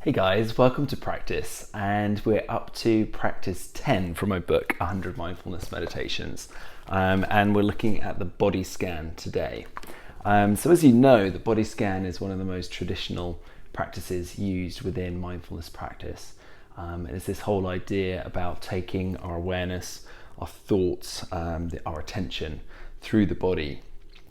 Hey guys, welcome to practice, and we're up to practice 10 from my book 100 Mindfulness Meditations, and we're looking at the body scan today. So as you know, the body scan is one of the most traditional practices used within mindfulness practice. It's this whole idea about taking our awareness, our thoughts, our attention through the body.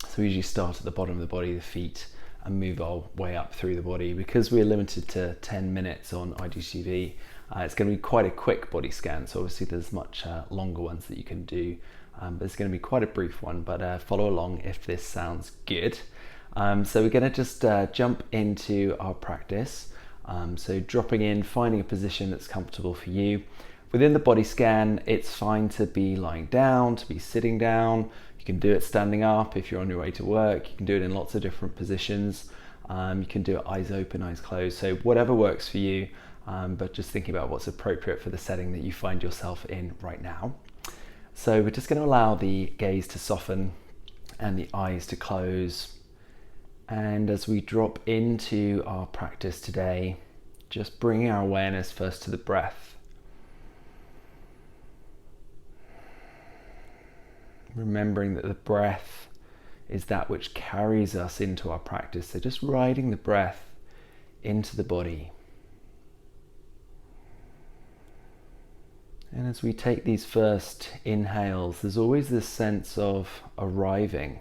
So we usually start at the bottom of the body, the feet, and move our way up through the body. Because we're limited to 10 minutes on IGTV, it's going to be quite a quick body scan. So obviously there's much longer ones that you can do, but it's going to be quite a brief one, but follow along if this sounds good. So we're going to just jump into our practice. So dropping in, finding a position that's comfortable for you. Within the body scan, it's fine to be lying down, to be sitting down. You can do it standing up if you're on your way to work. You can do it in lots of different positions. You can do it eyes open, eyes closed. So whatever works for you, but just thinking about what's appropriate for the setting that you find yourself in right now. So we're just going to allow the gaze to soften and the eyes to close. And as we drop into our practice today, just bringing our awareness first to the breath. Remembering that the breath is that which carries us into our practice. So just riding the breath into the body. And as we take these first inhales, there's always this sense of arriving,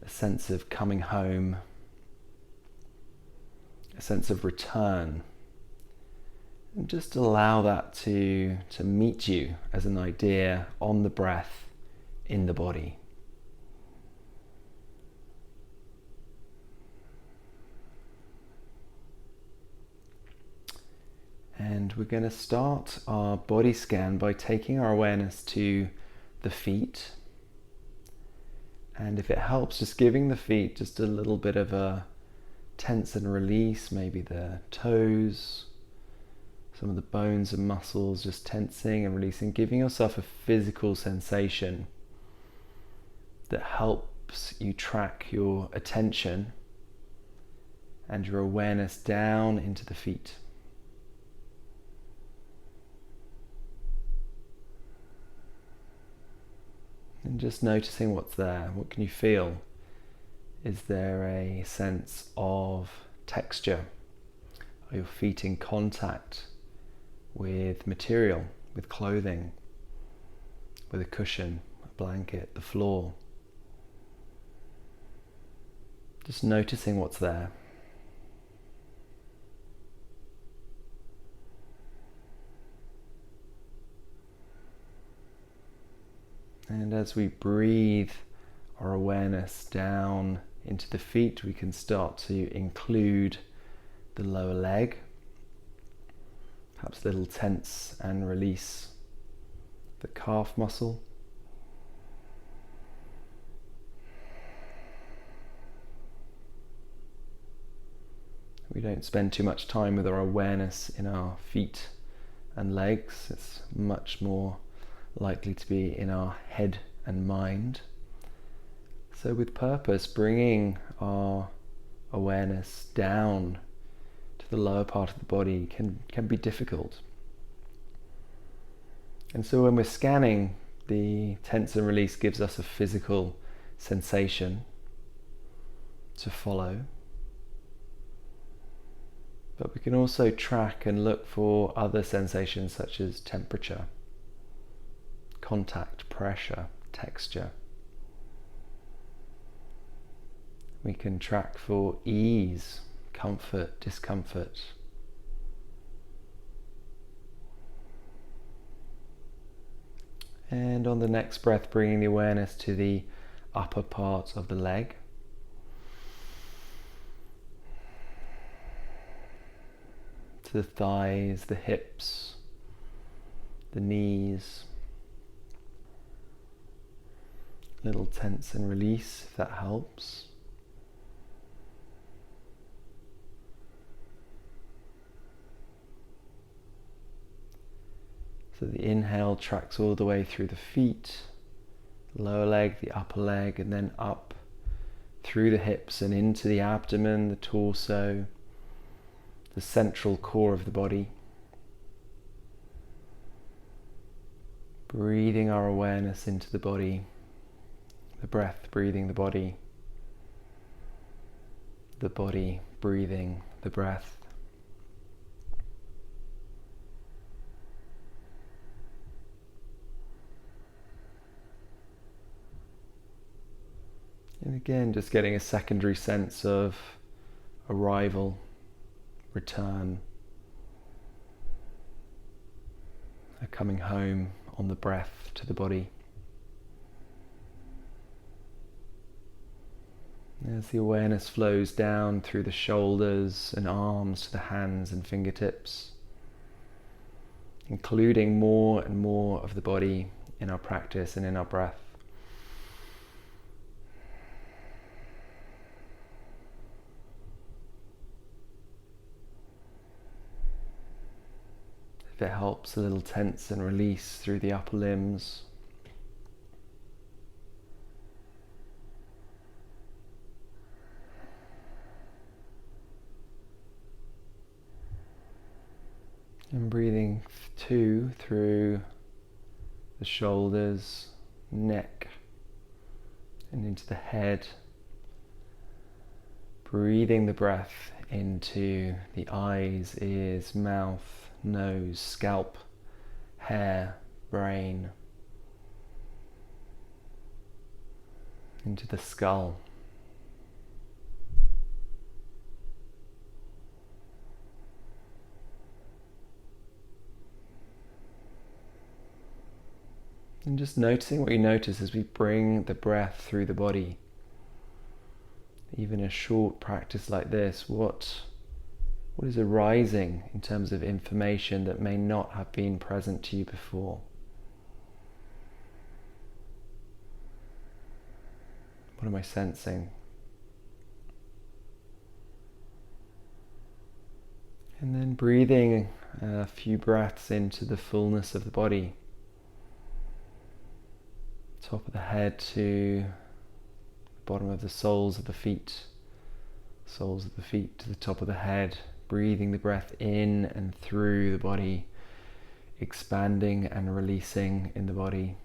a sense of coming home, a sense of return. And just allow that to meet you as an idea on the breath in the body. And we're going to start our body scan by taking our awareness to the feet. And if it helps, just giving the feet just a little bit of a tense and release, maybe the toes, some of the bones and muscles just tensing and releasing, giving yourself a physical sensation that helps you track your attention and your awareness down into the feet. And just noticing what's there. What can you feel? Is there a sense of texture? Are your feet in contact with material, with clothing, with a cushion, a blanket, the floor? Just noticing what's there. And as we breathe our awareness down into the feet, we can start to include the lower leg. Perhaps a little tense and release the calf muscle. We don't spend too much time with our awareness in our feet and legs. It's much more likely to be in our head and mind. So with purpose, bringing our awareness down the lower part of the body can be difficult. And so when we're scanning, the tense and release gives us a physical sensation to follow. But we can also track and look for other sensations such as temperature, contact, pressure, texture. We can track for ease, comfort, discomfort. And on the next breath, bringing the awareness to the upper part of the leg. To the thighs, the hips, the knees. A little tense and release if that helps. So the inhale tracks all the way through the feet, lower leg, the upper leg, and then up through the hips and into the abdomen, the torso, the central core of the body. Breathing our awareness into the body, the breath breathing the body breathing the breath. And again, just getting a secondary sense of arrival, return, a coming home on the breath to the body. As the awareness flows down through the shoulders and arms to the hands and fingertips, including more and more of the body in our practice and in our breath. If it helps, a little tense and release through the upper limbs. And breathing through the shoulders, neck, and into the head. Breathing the breath into the eyes, ears, mouth, nose, scalp, hair, brain, into the skull. And just noticing what you notice as we bring the breath through the body. Even a short practice like this, what is arising in terms of information that may not have been present to you before? What am I sensing? And then breathing a few breaths into the fullness of the body. Top of the head to the bottom of the soles of the feet to the top of the head, breathing the breath in and through the body, expanding and releasing in the body,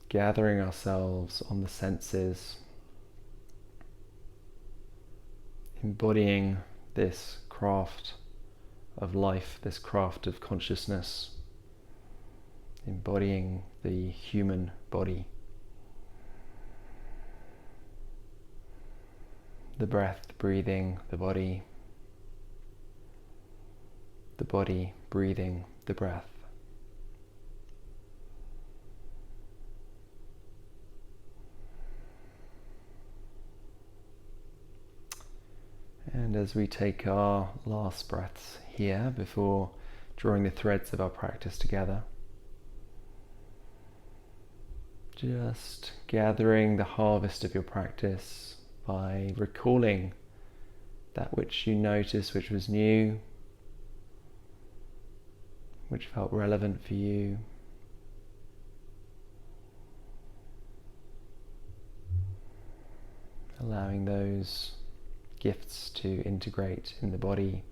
gathering ourselves on the senses, embodying this craft of life, this craft of consciousness, embodying the human body. The breath breathing the body breathing the breath. And as we take our last breaths here before drawing the threads of our practice together, just gathering the harvest of your practice by recalling that which you noticed, which was new, which felt relevant for you. Allowing those gifts to integrate in the body,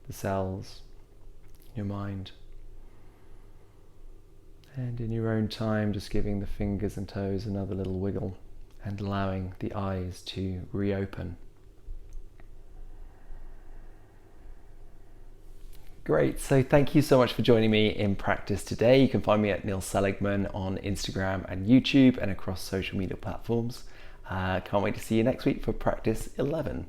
the cells, your mind. And in your own time, just giving the fingers and toes another little wiggle and allowing the eyes to reopen. Great, so thank you so much for joining me in practice today. You can find me at Neil Seligman on Instagram and YouTube and across social media platforms. Can't wait to see you next week for practice 11.